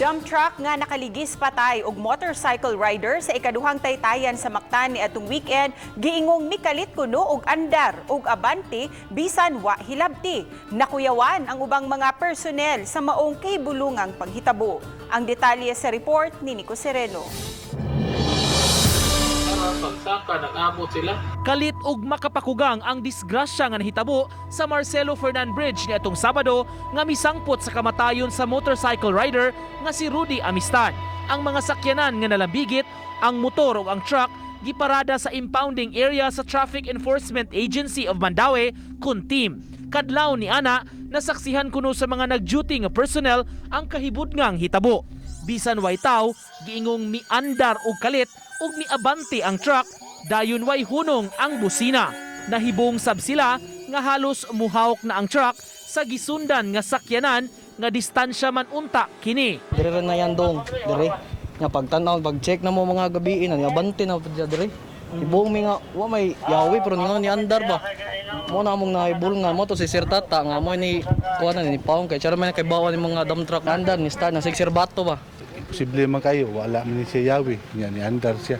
Dump truck nga nakaligis-patay og motorcycle rider sa ikaduhang taytayan sa Mactan ni atong weekend giingong mikalit kuno og andar og abante bisan wa hilabti. Nakuyawan ang ubang mga personnel sa maong kahibulungang panghitabo. Ang detalye sa report ni Nico Sereno. Pagsaka, nag-abot sila. Kalit ug makapakugang ang disgrasya nga nahitabo sa Marcelo Fernan Bridge niadtong Sabado nga misangpot sa kamatayon sa motorcycle rider nga si Rudy Amistad. Ang mga sakyanan nga nalabigit, ang motor ug ang truck giparada sa impounding area sa Traffic Enforcement Agency of Mandaue, Kuntim. Kadlaw ni ana nasaksihan kuno sa mga nag-duty nga personnel ang kahibudngang hitabo. Bisan way taw, giingong ni-andar og kalit ug ni-abante ang truck, dayon way hunong ang busina. Nahibong sab sila nga halos muhawk na ang truck sa gisundan nga sakyanan nga distansya man unta kini. Dire na yan dong, dire. Nga pagtanaw, pag-check na mo mga gabi na abante na pud dire. Ibong mi nga wa may yawi pero nga ni-andar ba. Mo na mong nahibulong nga mo to si Sir Tata nga mo ni kuha na ni Paong kay charman kay bawa ni mga dump truck andar ni start na Sir Bato ba. Posible man kayo, wala man siya yawi, yan ni-andar siya.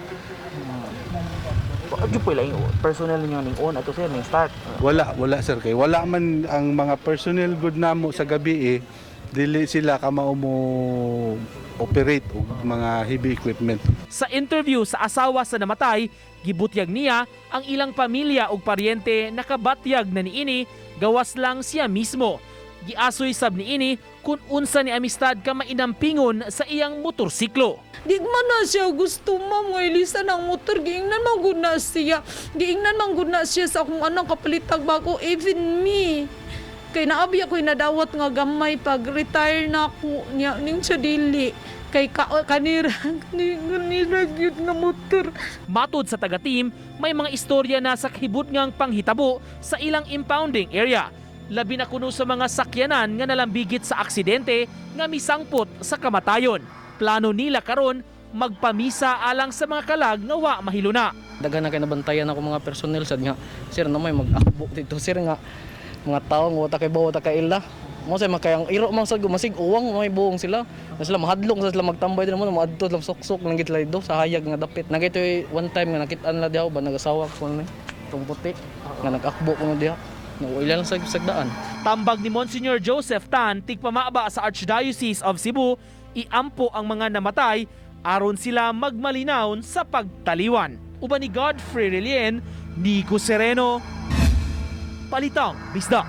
Adyo po lang personnel niyo ning on ato sir ning start. Wala sir kay wala man ang mga personnel good namo sa gabi dili sila ka mao mo operate og mga heavy equipment. Sa interview sa asawa sa namatay, gibutyag niya ang ilang pamilya ug paryente nakabatyag na niini gawas lang siya mismo. Giasoy sab niini kung unsa ni Amistad ka mainampingon sa iyang motorsiklo. Di man na siya gusto ma'am nga ilisan ang motor. Giingnan man gud na siya. Giingnan man gud na siya sa kung anong kapalitag bago even me. Kay naabi ako'y nadawat nga gamay pag retire na ako niya ning sa dili. Kay kanira gyud nga motor. Matod sa taga-team, may mga istorya na sa kahibudngang panghitabo sa ilang impounding area. Labi na kuno sa mga sakyanan nga nalambigit sa aksidente nga misangpot sa kamatayon. Plano nila karon magpamisa alang sa mga kalag nga wa mahiluna. Daghan na kay nabantayan ako mga personnel sad nga sir na may mag-akbo dito sir nga mga tawo nga kay bawo ta kay ila. Mo say makayang iro man sad masig uwang may buong sila. Sila mahadlong sila magtambay din mo maadto lang sok-sok lang gitla do sa hayag nga dapit. Nagitoy one time nga nakit-an la diha ba nagasawa ko ni tong puti nga nag-akbo kuno diha. Ilan sa sagdaan. Tambag ni Monsignor Joseph Tan, tigpamaba sa Archdiocese of Cebu, iampo ang mga namatay aron sila magmalinaw sa pagtaliwan. Uban ni Godfrey Relien, Nico Sereno, Balitang Bisdak.